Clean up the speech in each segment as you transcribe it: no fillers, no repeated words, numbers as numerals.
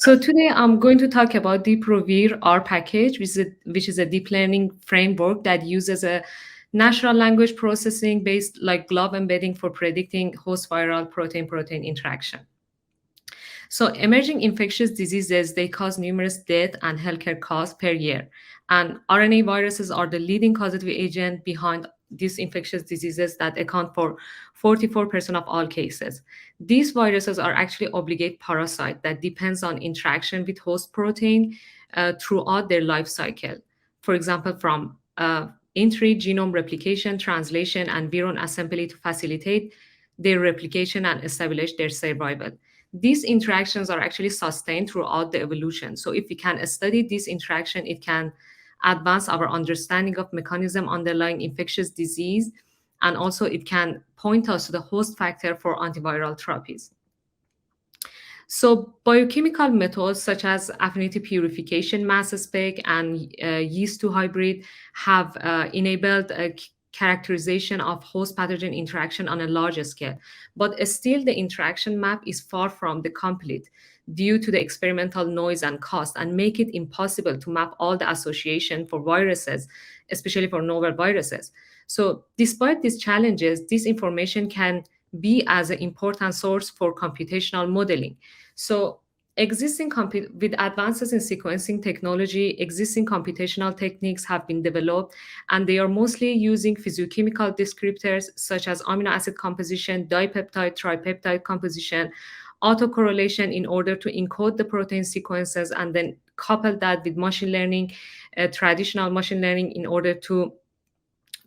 So today I'm going to talk about DeProViR R package, which is a deep learning framework that uses a natural language processing based like glove embedding for predicting host viral protein-protein interaction. So emerging infectious diseases, they cause numerous death and healthcare costs per year. And RNA viruses are the leading causative agent behind these infectious diseases that account for 44% of all cases. These viruses are actually obligate parasite that depends on interaction with host protein throughout their life cycle. For example, from entry, genome replication, translation, and viron assembly to facilitate their replication and establish their survival. These interactions are actually sustained throughout the evolution. So if we can study this interaction, it can advance our understanding of mechanism underlying infectious disease, and also it can point us to the host factor for antiviral therapies. So biochemical methods such as affinity purification, mass spec, and yeast-to hybrid have enabled a characterization of host pathogen interaction on a large scale. But still, the interaction map is far from the complete due to the experimental noise and cost, and make it impossible to map all the association for viruses, especially for novel viruses. So despite these challenges, this information can be as an important source for computational modeling. So with advances in sequencing technology, existing computational techniques have been developed, and they are mostly using physiochemical descriptors such as amino acid composition, dipeptide, tripeptide composition, autocorrelation in order to encode the protein sequences, and then couple that with machine learning, traditional machine learning, in order to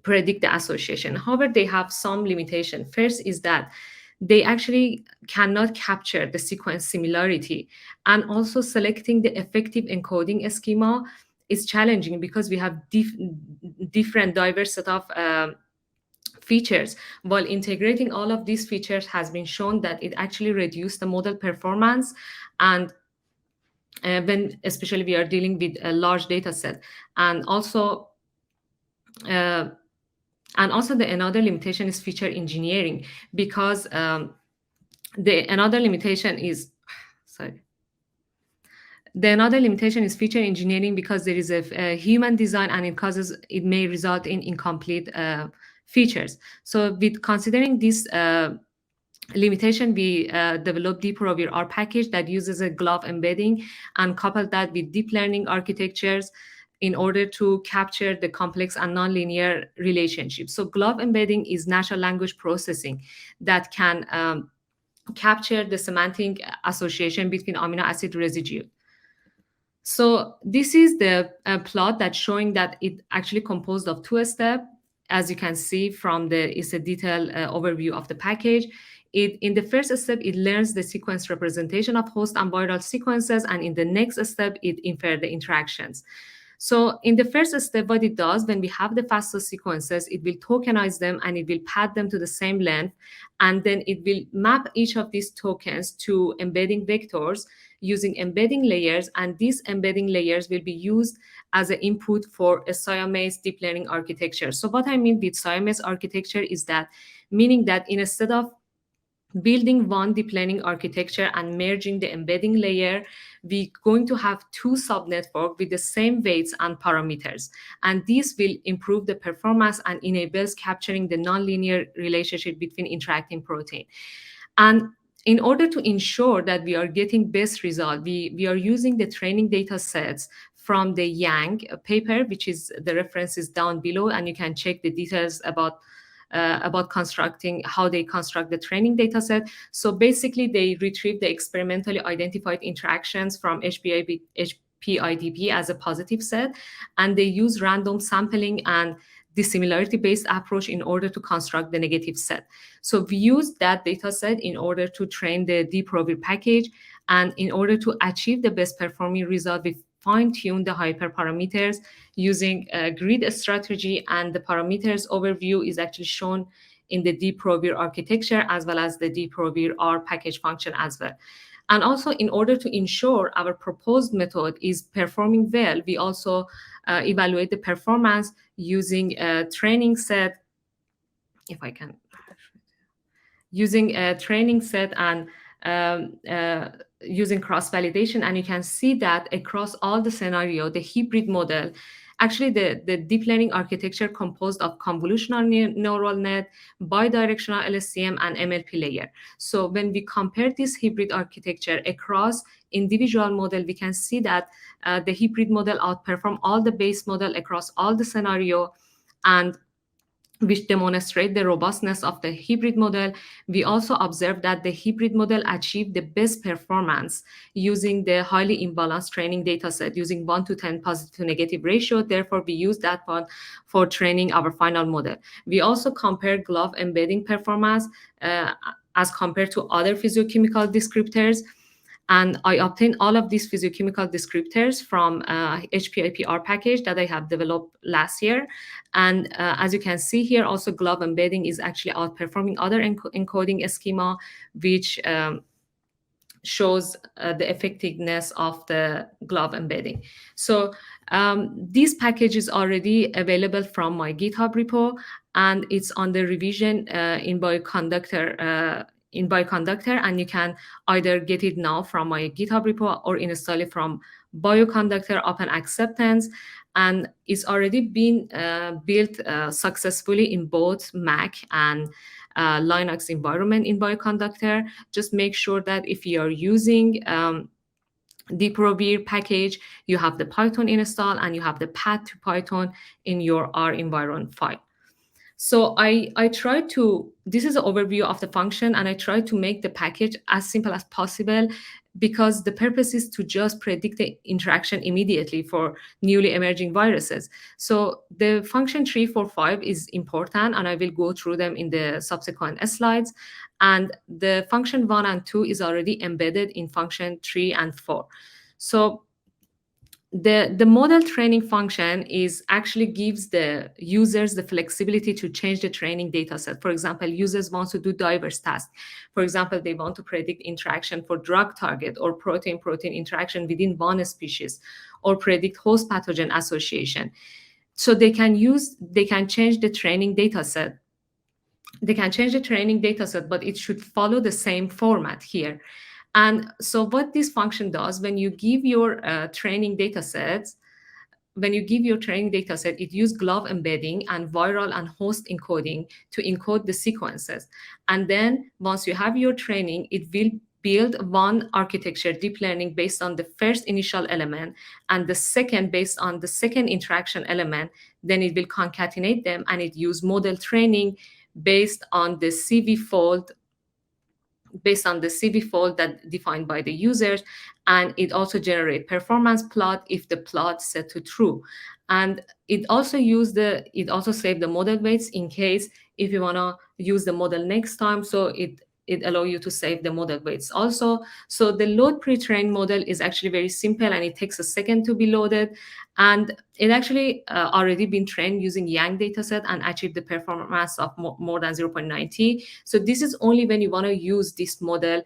predict the association. However, they have some limitation. First is that they actually cannot capture the sequence similarity, and also selecting the effective encoding schema is challenging because we have different diverse set of features. While integrating all of these features has been shown that it actually reduced the model performance, and when especially we are dealing with a large data set. Uh, and also the another limitation is feature engineering, because the another limitation is sorry the another limitation is feature engineering, because there is a human design, and it may result in incomplete features. So with considering this limitation, we developed DeProViR R package that uses a glove embedding and coupled that with deep learning architectures in order to capture the complex and nonlinear relationships. So glove embedding is natural language processing that can capture the semantic association between amino acid residue. So this is the plot that's showing that it actually composed of two steps. As you can see from it's a detailed overview of the package. In the first step, it learns the sequence representation of host and viral sequences, and in the next step, it infers the interactions. So in the first step, what it does, when we have the FASTA sequences, it will tokenize them and it will pad them to the same length. And then it will map each of these tokens to embedding vectors using embedding layers. And these embedding layers will be used as an input for a Siamese deep learning architecture. So what I mean with Siamese architecture is that, meaning that instead of building one deep learning architecture and merging the embedding layer, we're going to have two subnetworks with the same weights and parameters. And this will improve the performance and enables capturing the nonlinear relationship between interacting protein. And in order to ensure that we are getting best result, we are using the training data sets from the Yang paper, which is the reference is down below, and you can check the details about constructing how they construct the training data set. So basically, they retrieve the experimentally identified interactions from HPIDP as a positive set, and they use random sampling and dissimilarity-based approach in order to construct the negative set. So we use that data set in order to train the DeProViR package, and in order to achieve the best performing result, we fine-tune the hyperparameters using a grid strategy, and the parameters overview is actually shown in the DeProViR architecture as well as the DeProViR R package function as well. And also, in order to ensure our proposed method is performing well, we also evaluate the performance using a training set, if I can, using a training set and using cross-validation, and you can see that across all the scenario, the hybrid model, actually the deep learning architecture composed of convolutional neural net, bidirectional LSTM, and MLP layer. So when we compare this hybrid architecture across individual model, we can see that the hybrid model outperform all the base model across all the scenario, and which demonstrate the robustness of the hybrid model. We also observed that the hybrid model achieved the best performance using the highly imbalanced training dataset using 1 to 10 positive to negative ratio. Therefore, we use that one for training our final model. We also compared glove embedding performance as compared to other physiochemical descriptors. And I obtained all of these physiochemical descriptors from HPIPR package that I have developed last year. And as you can see here, also glove embedding is actually outperforming other encoding schema, which shows the effectiveness of the glove embedding. So this package is already available from my GitHub repo, and it's under revision in bioconductor, and you can either get it now from my GitHub repo or install it from bioconductor open acceptance. And it's already been built successfully in both Mac and Linux environment in bioconductor. Just make sure that if you are using DeProViR package, you have the Python install and you have the path to Python in your R environment file. So I try to, this is an overview of the function, and I try to make the package as simple as possible, because the purpose is to just predict the interaction immediately for newly emerging viruses. So the function 3, 4, 5 is important, and I will go through them in the subsequent slides. And the function 1 and 2 is already embedded in function 3 and 4. So the model training function is actually gives the users the flexibility to change the training data set. For example, users want to do diverse tasks. For example, they want to predict interaction for drug target or protein-protein interaction within one species, or predict host pathogen association. So they can change the training data set. They can change the training data set, but it should follow the same format here. And so what this function does, when you give your training data sets, it uses glove embedding and viral and host encoding to encode the sequences. And then once you have your training, it will build one architecture, deep learning, based on the first initial element, and the second based on the second interaction element. Then it will concatenate them, and it use model training based on the CV fold that defined by the users. And it also generate performance plot if the plot set to true. And it also save the model weights in case if you want to use the model next time. So it allow you to save the model weights also. So the load pre-trained model is actually very simple, and it takes a second to be loaded. And it actually already been trained using Yang dataset and achieved the performance of more than 0.90. So this is only when you want to use this model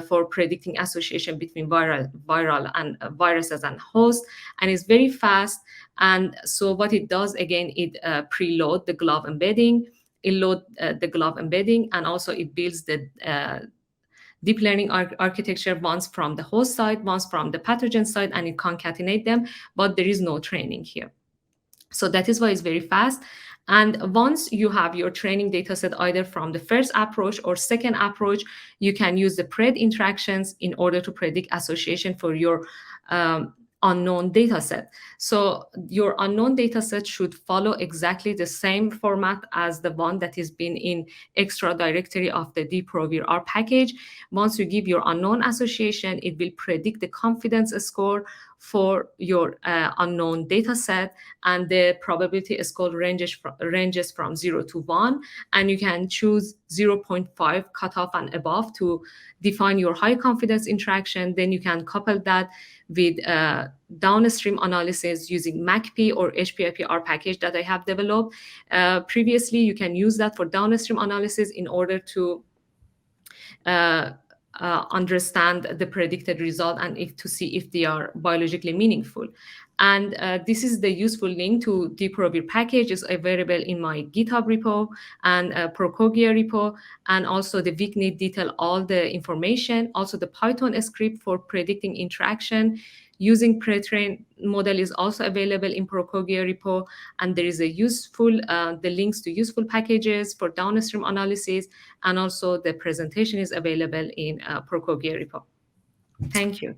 for predicting association between viral and viruses and hosts, and it's very fast. And so what it does, again, it preload the glove embedding. It load the glove embedding, and also it builds the deep learning architecture once from the host side, once from the pathogen side, and it concatenate them, but there is no training here. So that is why it's very fast. And once you have your training data set, either from the first approach or second approach, you can use the pred interactions in order to predict association for your unknown data set. So your unknown data set should follow exactly the same format as the one that is been in extra directory of the DeProViR package. Once you give your unknown association, it will predict the confidence score for your unknown data set, and the probability score ranges from 0 to 1, and you can choose 0.5 cutoff and above to define your high confidence interaction. Then you can couple that with downstream analysis using MacP or HPIPR package that I have developed. Previously, you can use that for downstream analysis in order to understand the predicted result and to see if they are biologically meaningful. And this is the useful link to DeProViR package is available in my GitHub repo and Procogia repo. And also the VICNID detail all the information. Also the Python script for predicting interaction using pre-trained model is also available in Procogia repo. And there is a useful, the links to useful packages for downstream analysis. And also the presentation is available in Procogia repo. Thank you.